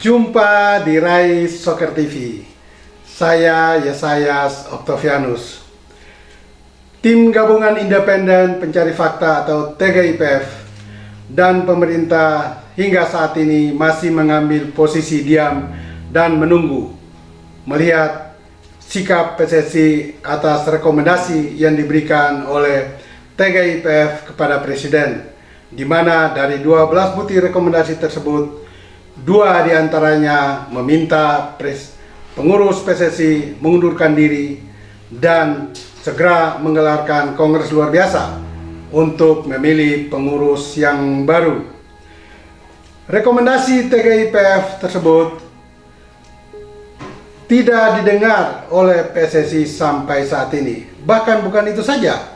Jumpa di Rai Soccer TV. Saya Yesayas Octavianus. Tim Gabungan Independen Pencari Fakta atau TGIPF dan pemerintah hingga saat ini masih mengambil posisi diam dan menunggu melihat sikap PSSI atas rekomendasi yang diberikan oleh TGIPF kepada Presiden, di mana dari 12 butir rekomendasi tersebut, 2 diantaranya meminta pengurus PSSI mengundurkan diri dan segera menggelarkan kongres luar biasa untuk memilih pengurus yang baru. Rekomendasi TGIPF tersebut tidak didengar oleh PSSI sampai saat ini. Bahkan bukan itu saja,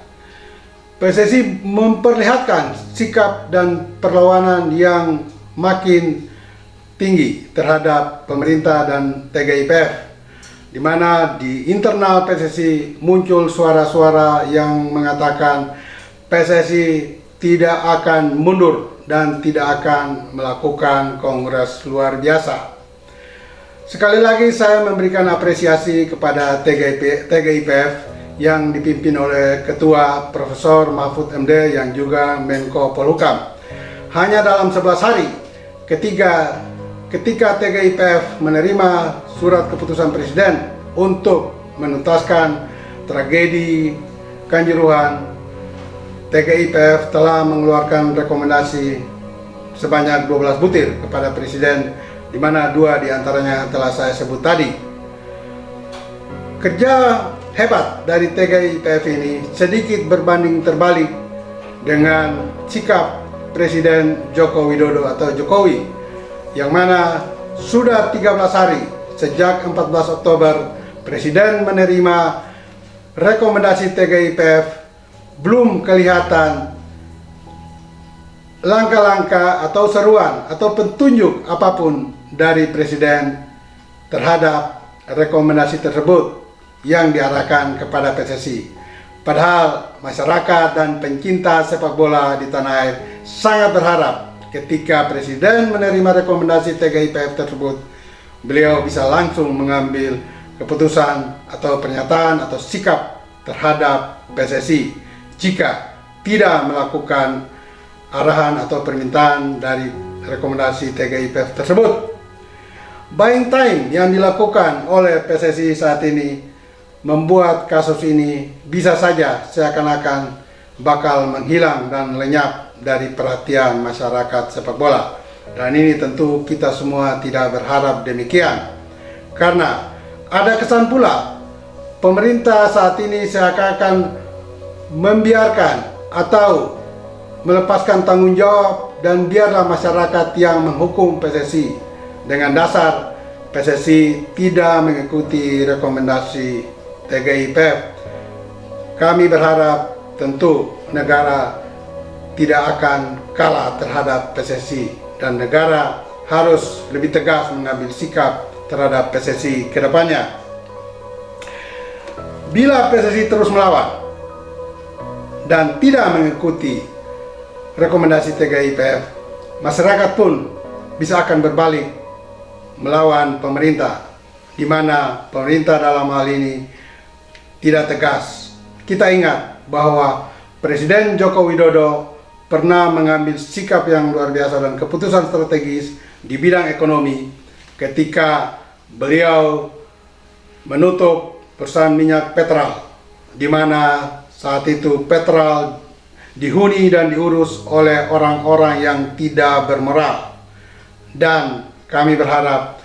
PSSI memperlihatkan sikap dan perlawanan yang makin tinggi terhadap pemerintah dan TGIPF, di mana di internal PSSI muncul suara-suara yang mengatakan PSSI tidak akan mundur dan tidak akan melakukan kongres luar biasa. Sekali lagi saya memberikan apresiasi kepada TGIPF yang dipimpin oleh Ketua Profesor Mahfud MD yang juga Menko Polhukam. Hanya dalam 11 hari ketika TGIPF menerima surat keputusan Presiden untuk menuntaskan tragedi Kanjuruhan, TGIPF telah mengeluarkan rekomendasi sebanyak 12 butir kepada Presiden, di mana 2 diantaranya telah saya sebut tadi. Kerja hebat dari TGIPF ini sedikit berbanding terbalik dengan sikap Presiden Joko Widodo atau Jokowi, yang mana sudah 13 hari sejak 14 Oktober Presiden menerima rekomendasi TGIPF, belum kelihatan langkah-langkah atau seruan atau petunjuk apapun dari Presiden terhadap rekomendasi tersebut yang diarahkan kepada PSSI. Padahal masyarakat dan pencinta sepak bola di tanah air sangat berharap ketika Presiden menerima rekomendasi TGIPF tersebut, beliau bisa langsung mengambil keputusan atau pernyataan atau sikap terhadap PSSI jika tidak melakukan arahan atau permintaan dari rekomendasi TGIPF tersebut. Buying time yang dilakukan oleh PSSI saat ini membuat kasus ini bisa saja seakan-akan bakal menghilang dan lenyap dari perhatian masyarakat sepak bola. Dan ini tentu kita semua tidak berharap demikian, karena ada kesan pula pemerintah saat ini seakan-akan membiarkan atau melepaskan tanggung jawab dan biarlah masyarakat yang menghukum PSSI dengan dasar PSSI tidak mengikuti rekomendasi TGIPF. Kami berharap tentu negara tidak akan kalah terhadap PSSI dan negara harus lebih tegas mengambil sikap terhadap PSSI ke depannya. Bila PSSI terus melawan dan tidak mengikuti rekomendasi TGIPF, masyarakat pun bisa akan berbalik melawan pemerintah, di mana pemerintah dalam hal ini tidak tegas. Kita ingat bahwa Presiden Joko Widodo pernah mengambil sikap yang luar biasa dan keputusan strategis di bidang ekonomi ketika beliau menutup perusahaan minyak Petral, di mana saat itu Petral dihuni dan diurus oleh orang-orang yang tidak bermoral. Dan kami berharap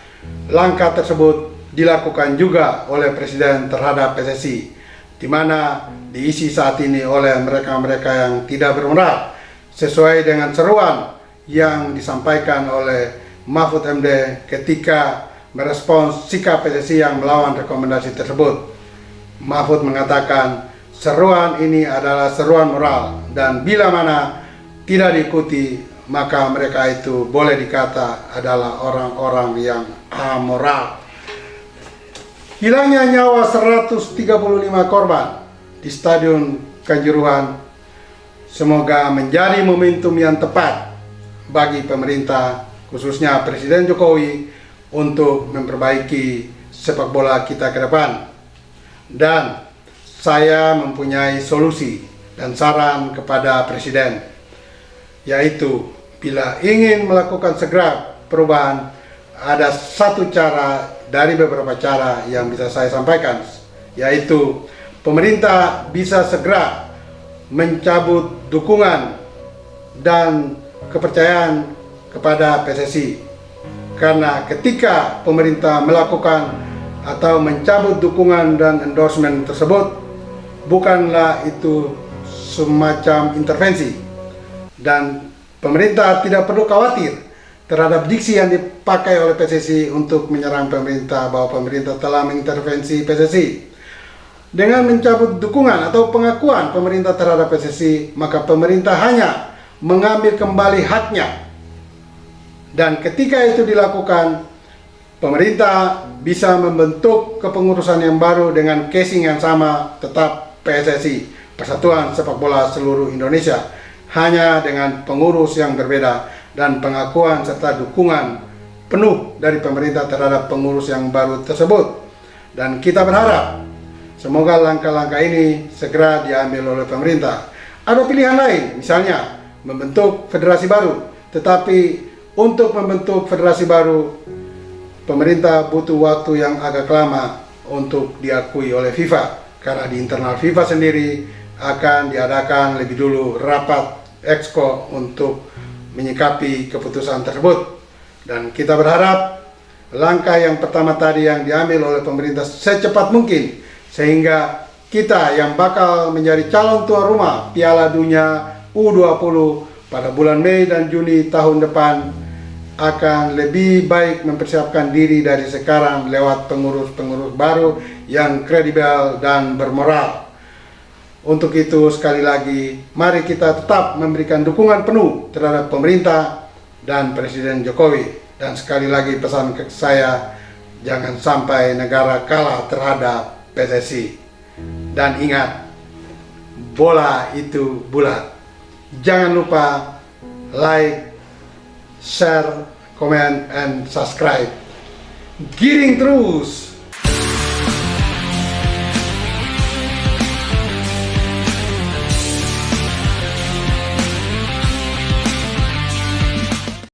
langkah tersebut dilakukan juga oleh Presiden terhadap PSSI, di mana diisi saat ini oleh mereka-mereka yang tidak bermoral, sesuai dengan seruan yang disampaikan oleh Mahfud MD ketika merespons sikap PSSI yang melawan rekomendasi tersebut. Mahfud mengatakan seruan ini adalah seruan moral dan bila mana tidak diikuti maka mereka itu boleh dikata adalah orang-orang yang amoral. Hilangnya nyawa 135 korban di Stadion Kanjuruhan semoga menjadi momentum yang tepat bagi pemerintah, khususnya Presiden Jokowi, untuk memperbaiki sepak bola kita ke depan. Dan saya mempunyai solusi dan saran kepada Presiden, yaitu bila ingin melakukan segera perubahan, ada satu cara dari beberapa cara yang bisa saya sampaikan, yaitu pemerintah bisa segera mencabut dukungan dan kepercayaan kepada PSSI. Karena ketika pemerintah melakukan atau mencabut dukungan dan endorsement tersebut, bukanlah itu semacam intervensi, dan pemerintah tidak perlu khawatir terhadap diksi yang dipakai oleh PSSI untuk menyerang pemerintah bahwa pemerintah telah mengintervensi PSSI. Dengan mencabut dukungan atau pengakuan pemerintah terhadap PSSI, maka pemerintah hanya mengambil kembali haknya. Dan ketika itu dilakukan, pemerintah bisa membentuk kepengurusan yang baru dengan casing yang sama, tetap PSSI, Persatuan Sepak Bola Seluruh Indonesia, hanya dengan pengurus yang berbeda dan pengakuan serta dukungan penuh dari pemerintah terhadap pengurus yang baru tersebut. Dan kita berharap semoga langkah-langkah ini segera diambil oleh pemerintah. Ada pilihan lain, misalnya membentuk federasi baru, tetapi untuk membentuk federasi baru, pemerintah butuh waktu yang agak lama untuk diakui oleh FIFA. Karena di internal FIFA sendiri akan diadakan lebih dulu rapat exco untuk menyikapi keputusan tersebut. Dan kita berharap langkah yang pertama tadi yang diambil oleh pemerintah secepat mungkin, sehingga kita yang bakal menjadi calon tuan rumah Piala Dunia U20 pada bulan Mei dan Juni tahun depan akan lebih baik mempersiapkan diri dari sekarang lewat pengurus-pengurus baru yang kredibel dan bermoral. Untuk itu sekali lagi, mari kita tetap memberikan dukungan penuh terhadap pemerintah dan Presiden Jokowi. Dan sekali lagi pesan ke saya, jangan sampai negara kalah terhadap PSSI. Dan ingat, bola itu bulat. Jangan lupa like, share, comment, and subscribe. Giring terus!